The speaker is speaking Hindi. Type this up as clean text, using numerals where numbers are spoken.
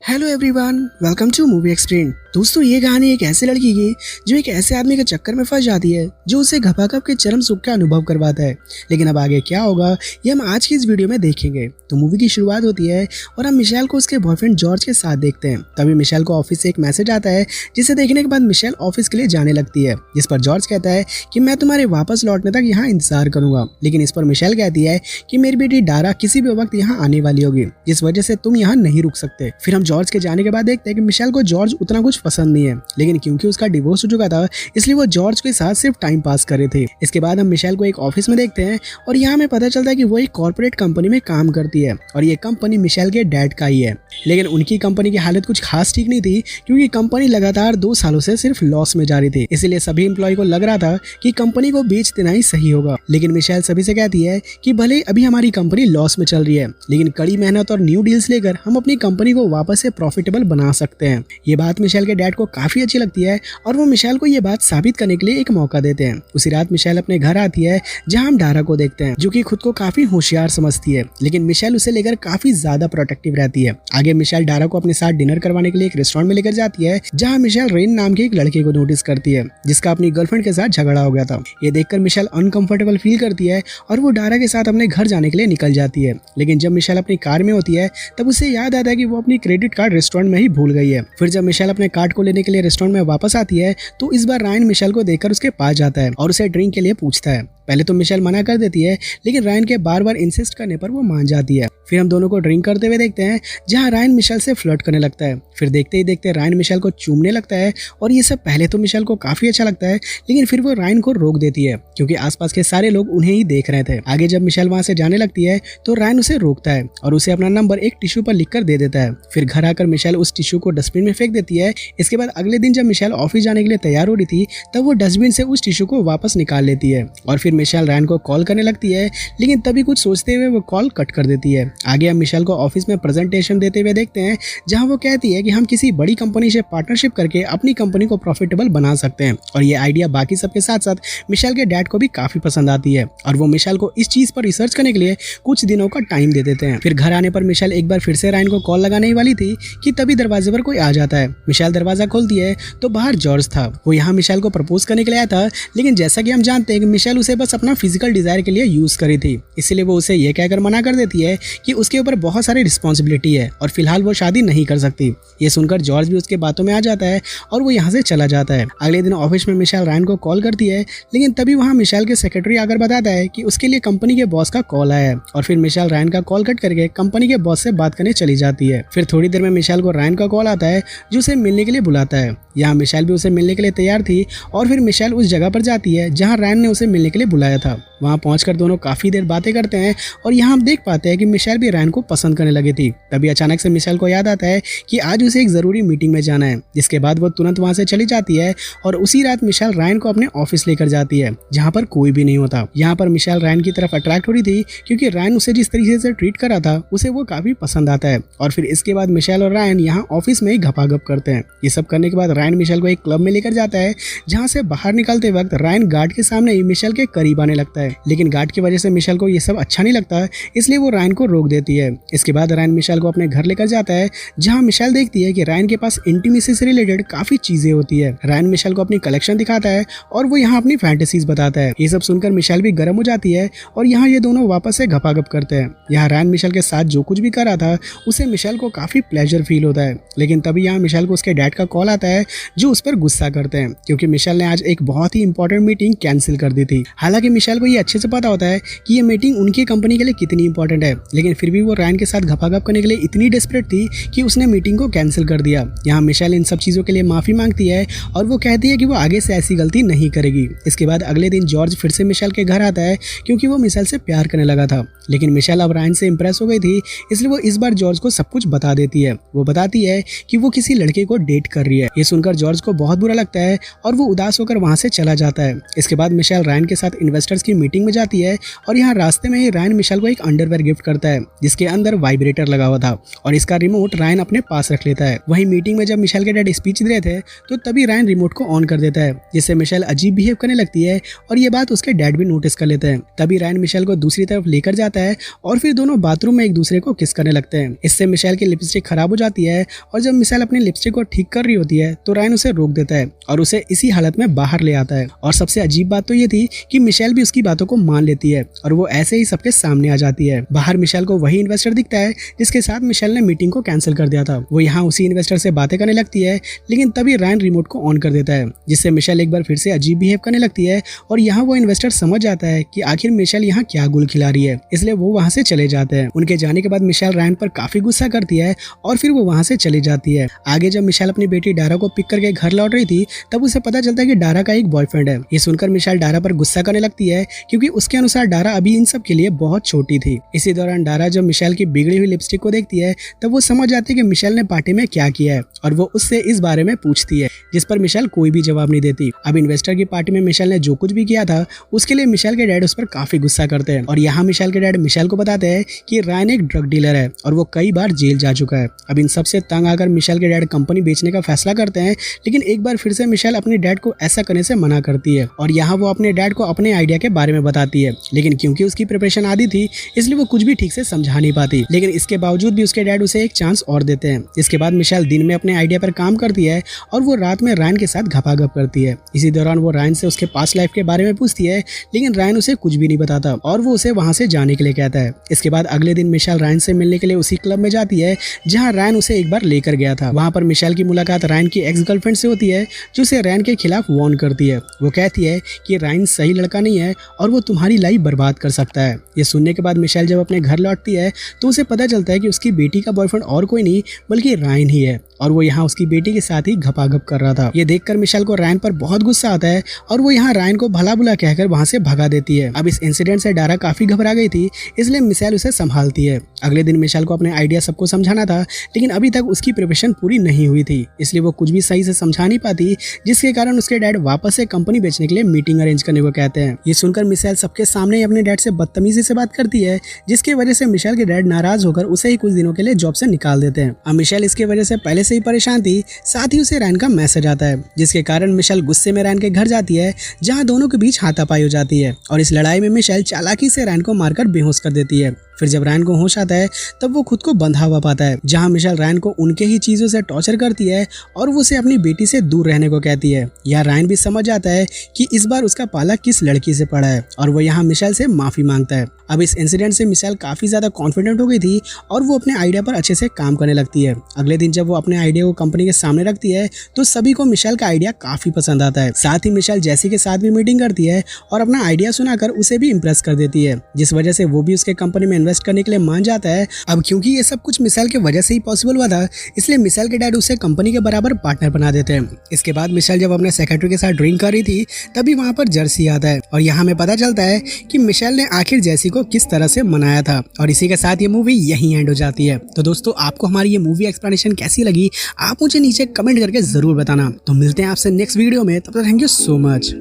Hello everyone, welcome to movie explain. दोस्तों, ये कहानी एक ऐसे लड़की की जो एक ऐसे आदमी के चक्कर में फंस जाती है जो उसे घपाघप के चरम सुख का अनुभव करवाता है। लेकिन अब आगे क्या होगा ये हम आज की इस वीडियो में देखेंगे। तो मूवी की शुरुआत होती है और हम मिशेल को उसके बॉयफ्रेंड जॉर्ज के साथ देखते हैं। तभी मिशेल को ऑफिस से एक मैसेज आता है जिसे देखने के बाद मिशेल ऑफिस के लिए जाने लगती है, जिस पर जॉर्ज कहता है कि मैं तुम्हारे वापस लौटने तक यहाँ इंतजार करूंगा। लेकिन इस पर मिशेल कहती है कि मेरी बेटी डारा किसी भी वक्त यहाँ आने वाली होगी, जिस वजह से तुम यहाँ नहीं रुक सकते। फिर हम जॉर्ज के जाने के बाद देखते हैं कि मिशेल को जॉर्ज उतना कुछ पसंद नहीं है, लेकिन क्योंकि उसका डिवोर्स हो चुका था इसलिए वो जॉर्ज के साथ सिर्फ टाइम पास कर रहे थे। इसके बाद हम मिशेल को एक ऑफिस में देखते हैं और यहाँ हमें पता चलता है कि वो एक कॉर्पोरेट कंपनी में काम करती है और ये कंपनी मिशेल के डैड का ही है। लेकिन उनकी कंपनी की हालत कुछ खास ठीक नहीं थी, क्योंकि कंपनी लगातार 2 सालों से सिर्फ लॉस में जा रही थी। इसीलिए सभी एम्प्लॉय को लग रहा था कि कंपनी को बेच देना ही सही होगा। लेकिन मिशेल सभी से कहती है कि भले अभी हमारी कंपनी लॉस में चल रही है, लेकिन कड़ी मेहनत और न्यू डील्स लेकर हम अपनी कंपनी को वापस से प्रॉफिटेबल बना सकते हैं। ये बात मिशेल के डैड को काफी अच्छी लगती है और वो मिशेल को ये बात साबित करने के लिए एक मौका देते हैं। उसी रात मिशेल अपने घर आती है जहां हम डारा को देखते हैं, जो कि खुद को काफी होशियार समझती है, लेकिन मिशेल उसे लेकर काफी ज्यादा प्रोटेक्टिव रहती है। आगे मिशेल डारा को अपने साथ डिनर करवाने के लिए एक रेस्टोरेंट में लेकर जाती है, जहां मिशेल रेन नाम के एक लड़के को नोटिस करती है जिसका अपनी गर्लफ्रेंड के साथ झगड़ा हो गया था। ये देखकर मिशेल अनकंफर्टेबल फील करती है और वो डारा के साथ अपने घर जाने के लिए निकल जाती है। लेकिन जब मिशेल अपनी कार में होती है तब उसे याद आता है कि वो अपनी क्रेडिट कार्ड रेस्टोरेंट में ही भूल गई है। फिर जब मिशेल अपने कार्ड को लेने के लिए रेस्टोरेंट में वापस आती है तो इस बार रायन मिशेल को देखकर उसके पास जाता है और उसे ड्रिंक के लिए पूछता है। पहले तो मिशेल मना कर देती है, लेकिन रायन के बार बार इंसिस्ट करने पर वो मान जाती है। फिर हम दोनों को ड्रिंक करते हुए देखते हैं जहां रायन मिशेल से फ्लर्ट करने लगता है। फिर देखते ही देखते रायन मिशेल को चूमने लगता है और ये सब पहले तो मिशेल को काफी अच्छा लगता है, लेकिन फिर वो रायन को रोक देती है क्योंकि आसपास के सारे लोग उन्हें ही देख रहे थे। आगे जब मिशेल वहां से जाने लगती है तो रायन उसे रोकता है और उसे अपना नंबर एक टिश्यू पर लिखकर दे देता है। फिर घर आकर मिशेल उस टिश्यू को डस्टबिन में फेंक देती है। इसके बाद अगले दिन जब मिशेल ऑफिस जाने के लिए तैयार हो रही थी तब वो डस्टबिन से उस टिश्यू को वापस निकाल लेती है और फिर मिशेल रायन को कॉल करने लगती है, लेकिन तभी कुछ सोचते हुए वो कॉल कट कर देती है। आगे हम मिशेल को ऑफिस में प्रेजेंटेशन देते हुए देखते हैं जहां वो कहती है कि हम किसी बड़ी कंपनी से पार्टनरशिप करके अपनी कंपनी को प्रॉफिटेबल बना सकते हैं और ये आइडिया बाकी सबके साथ साथ मिशेल के डैड को भी काफी पसंद आती है और वो मिशेल को इस चीज पर रिसर्च करने के लिए कुछ दिनों का टाइम दे देते हैं। फिर घर आने पर मिशेल एक बार फिर से रायन को कॉल लगाने ही वाली थी कि तभी दरवाजे पर कोई आ जाता है। मिशेल दरवाजा खोलती है तो बाहर जॉर्ज था। वो यहाँ मिशेल को प्रपोज करने के लिए आया था, लेकिन जैसा कि हम जानते हैं कि मिशेल उसे बस अपना फिजिकल डिजायर के लिए यूज करी थी, इसलिए वो उसे ये कहकर मना कर देती है कि उसके ऊपर बहुत सारी रिस्पॉन्सिबिलिटी है और फिलहाल वो शादी नहीं कर सकती। ये सुनकर जॉर्ज भी उसके बातों में आ जाता है और वो यहाँ से चला जाता है। अगले दिन ऑफिस में मिशेल रायन को कॉल करती है, लेकिन तभी वहाँ मिशेल के सेक्रेटरी आकर बताता है कि उसके लिए कंपनी के बॉस का कॉल आया है और फिर मिशेल रायन का कॉल कट करके कंपनी के बॉस से बात करने चली जाती है। फिर थोड़ी देर में मिशेल को रायन का कॉल आता है जो उसे मिलने के लिए बुलाता है। यहाँ मिशेल भी उसे मिलने के लिए तैयार थी और फिर मिशेल उस जगह पर जाती है जहाँ रायन ने उसे मिलने के लिए बुलाया था। वहाँ पहुंचकर दोनों काफी देर बातें करते हैं और यहाँ हम देख पाते हैं कि मिशेल भी रायन को पसंद करने लगी थी। तभी अचानक से मिशेल को याद आता है कि आज उसे एक जरूरी मीटिंग में जाना है, जिसके बाद वो तुरंत वहां से चली जाती है और उसी रात मिशेल रायन को अपने ऑफिस लेकर जाती है जहाँ पर कोई भी नहीं होता। यहाँ पर मिशेल रायन की तरफ अट्रैक्ट हो रही थी क्योंकि रायन उसे जिस तरीके से ट्रीट कर रहा था उसे वो काफी पसंद आता है और फिर इसके बाद मिशेल और रायन यहाँ ऑफिस में ही घपाघप करते हैं। ये सब करने के बाद रायन मिशेल को एक क्लब में लेकर जाता है जहाँ से बाहर निकलते वक्त रायन गार्ड के सामने ही मिशेल के करीब आने लगता है, लेकिन गार्ड की वजह से मिशेल को ये सब अच्छा नहीं लगता, इसलिए वो रायन को रोक देती है। इसके बाद रायन मिशेल को अपने घर लेकर जाता है जहां मिशेल देखती है कि रायन के पास इंटीमेसी से रिलेटेड काफी चीजें होती है। रायन मिशेल को अपनी कलेक्शन दिखाता है और वो यहाँ अपनी फैंटेसीज बताता है। ये सब सुनकर मिशेल भी गर्म हो जाती है और यहाँ ये दोनों वापस से घपाघप करते हैं। यहाँ रायन मिशेल के साथ जो कुछ भी कर रहा था उसे मिशेल को काफी प्लेजर फील होता है, लेकिन तभी यहाँ मिशेल को उसके डैड का कॉल आता है जो उस पर गुस्सा करते हैं क्योंकि मिशेल ने आज एक बहुत ही इंपॉर्टेंट मीटिंग कैंसिल कर दी थी। हालांकि मिशेल को ये अच्छे से पता होता है कि ये मीटिंग उनकी कंपनी के लिए कितनी इंपॉर्टेंट है, लेकिन फिर भी वो रायन के साथ घपाघप करने के लिए इतनी डेस्परेट थी कि उसने मीटिंग को कैंसिल कर दिया। यहाँ मिशेल इन सब चीजों के लिए माफी मांगती है और वो कहती है कि वो आगे से ऐसी गलती नहीं करेगी। इसके बाद अगले दिन जॉर्ज फिर से मिशेल के घर आता है क्योंकि वो मिशेल से प्यार करने लगा था, लेकिन मिशेल अब रायन से इंप्रेस हो गई थी, इसलिए वो इस बार जॉर्ज को सब कुछ बता देती है। वो बताती है कि वो किसी लड़के को डेट कर रही है। ये सुनकर सुनकर जॉर्ज को बहुत बुरा लगता है और वो उदास होकर वहाँ से चला जाता है। इसके बाद मिशेल रायन के साथ इन्वेस्टर्स की मीटिंग में जाती है और यहाँ रास्ते में ही रायन मिशेल को एक अंडरवेयर गिफ्ट करता है जिसके अंदर वाइब्रेटर लगा हुआ था और इसका रिमोट रायन अपने पास रख लेता है। वहीं मीटिंग में जब मिशेल के डैड स्पीच दे रहे थे तो तभी रायन रिमोट को ऑन कर देता है जिससे मिशेल अजीब बिहेव करने लगती है और ये बात उसके डैड भी नोटिस कर लेते हैं। तभी रायन मिशेल को दूसरी तरफ लेकर जाता है और फिर दोनों बाथरूम में एक दूसरे को किस करने लगते हैं। इससे मिशेल की लिपस्टिक खराब हो जाती है और जब मिशेल अपनी लिपस्टिक को ठीक कर रही होती है तो रायन उसे रोक देता है और उसे इसी हालत में बाहर ले आता है। और सबसे अजीब बात तो ये थी कि मिशेल भी उसकी बातों को मान लेती है और वो ऐसे ही सबके सामने आ जाती है। बाहर मिशेल को वही इन्वेस्टर दिखता है जिसके साथ मिशेल ने मीटिंग को कैंसिल कर दिया था। वो यहाँ उसी इन्वेस्टर से बातें करने लगती है लेकिन तभी रायन रिमोट को ऑन कर देता है जिससे मिशेल एक बार फिर से अजीब बिहेव करने लगती है और यहाँ वो इन्वेस्टर समझ जाता है कि आखिर मिशेल यहाँ क्या गुल खिला रही है, इसलिए वो वहाँ से चले जाते हैं। उनके जाने के बाद मिशेल रायन पर काफी गुस्सा करती है और फिर वो वहाँ से चली जाती है। आगे जब मिशेल अपनी बेटी डारा को पिक करके घर लौट रही थी तब उसे पता चलता है कि डारा का एक बॉयफ्रेंड है। ये सुनकर मिशेल डारा पर गुस्सा करने लगती है क्योंकि उसके अनुसार डारा अभी इन सब के लिए बहुत छोटी थी। इसी दौरान डारा जब मिशेल की बिगड़ी हुई लिपस्टिक को देखती है तब वो समझ जाती है कि मिशेल ने पार्टी में क्या किया है और वो उससे इस बारे में पूछती है जिस पर मिशेल कोई भी जवाब नहीं देती। अब इन्वेस्टर की पार्टी में मिशेल ने जो कुछ भी किया था उसके लिए मिशेल के डैड उस पर काफी गुस्सा करते हैं और यहाँ मिशेल के डैड मिशेल को बताते हैं कि रायन एक ड्रग डीलर है और वो कई बार जेल जा चुका है। अब इन सबसे तंग आकर मिशेल के डैड कंपनी बेचने का फैसला करते हैं लेकिन एक बार फिर से मिशेल अपने डैड को ऐसा करने से मना करती है और यहाँ वो अपने डैड को अपने आइडिया के बारे में बताती है लेकिन क्योंकि उसकी प्रिपरेशन आधी थी इसलिए वो कुछ भी ठीक से समझा नहीं पाती। लेकिन इसके बावजूद भी उसके डैड उसे एक चांस और देते हैं। इसके बाद मिशेल दिन में अपने आइडिया पर काम करती है और वो रात में रायन के साथ घपाघप करती है। इसी दौरान वो रायन से उसके पास्ट लाइफ के बारे में पूछती है लेकिन रायन उसे कुछ भी नहीं बताता और वो उसे वहां से जाने के लिए कहता है। इसके बाद अगले दिन मिशेल रायन से मिलने के लिए उसी क्लब में जाती है जहाँ रायन उसे एक बार लेकर गया था। वहाँ पर मिशेल की मुलाकात रायन की एक्स गर्लफ्रेंड से होती है जो उसे रायन के खिलाफ वार्न करती है। वो कहती है कि रायन सही लड़का नहीं है और वो तुम्हारी लाइफ बर्बाद कर सकता है। ये सुनने के बाद मिशेल जब अपने घर लौटती है तो उसे पता चलता है कि उसकी बेटी का बॉयफ्रेंड और कोई नहीं बल्कि रायन ही है और वो यहाँ उसकी बेटी के साथ ही घपाघप कर रहा था। ये देखकर मिशेल को रायन पर बहुत गुस्सा आता है और वो यहाँ रायन को भला बुला कहकर वहाँ से भगा देती है। अब इस इंसिडेंट से डारा काफी घबरा गई थी इसलिए मिशेल उसे संभालती है। अगले दिन मिशेल को अपने आइडिया सबको समझाना था लेकिन अभी तक उसकी प्रिपरेशन पूरी नहीं हुई थी इसलिए वो कुछ भी सही से समझा नहीं पाती जिसके कारण उसके डैड वापस से कंपनी बेचने के लिए मीटिंग अरेंज करने को कहते हैं। ये सुनकर मिशेल सबके सामने ही अपने डैड से बदतमीजी से बात करती है जिसकी वजह से मिशेल के डैड नाराज होकर उसे ही कुछ दिनों के लिए जॉब से निकाल देते हैं। अब मिशेल इसकी वजह से पहले से ही परेशान थी, साथ ही उसे रायन का मैसेज आता है जिसके कारण मिशेल गुस्से में रायन के घर जाती है जहां दोनों के बीच हाथापाई हो जाती है और इस लड़ाई में मिशेल चालाकी से रायन को मारकर बेहोश कर देती है। फिर जब रायन को होश आता है तब वो खुद को बंधा हुआ पाता है जहां मिशेल रायन को उनके ही चीजों से टॉर्चर करती है और वो उसे अपनी बेटी से दूर रहने को कहती है। यहाँ रायन भी समझ जाता है कि इस बार उसका पाला किस लड़की से पड़ा है और वो यहाँ मिशेल से माफी मांगता है। अब इस इंसिडेंट से मिशेल काफी ज्यादा कॉन्फिडेंट हो गई थी और वो अपने आइडिया पर अच्छे से काम करने लगती है। अगले दिन जब वो अपने आइडिया को कंपनी के सामने रखती है तो सभी को मिशेल का आइडिया काफी पसंद आता है। साथ ही मिशेल जैसी के साथ भी मीटिंग करती है और अपना आइडिया सुनाकर उसे भी इम्प्रेस कर देती है जिस वजह से वो भी उसके कंपनी में इन्वेस्ट करने के लिए मान जाता है। अब क्योंकि ये सब कुछ मिशेल के वजह से ही पॉसिबल हुआ था इसलिए मिशेल के डैड उसे कंपनी के बराबर पार्टनर बना देते हैं। इसके बाद मिशेल जब अपने सेक्रेटरी के साथ ड्रिंक कर रही थी तभी वहाँ पर जर्सी आता है और यहाँ हमें पता चलता है कि मिशेल ने आखिर जर्सी को किस तरह से मनाया था और इसी के साथ ये मूवी यहीं एंड हो जाती है। तो दोस्तों आपको हमारी ये मूवी एक्सप्लेनेशन कैसी लगी आप मुझे नीचे कमेंट करके जरूर बताना। तो मिलते हैं आपसे नेक्स्ट वीडियो में, तब तक थैंक यू सो मच।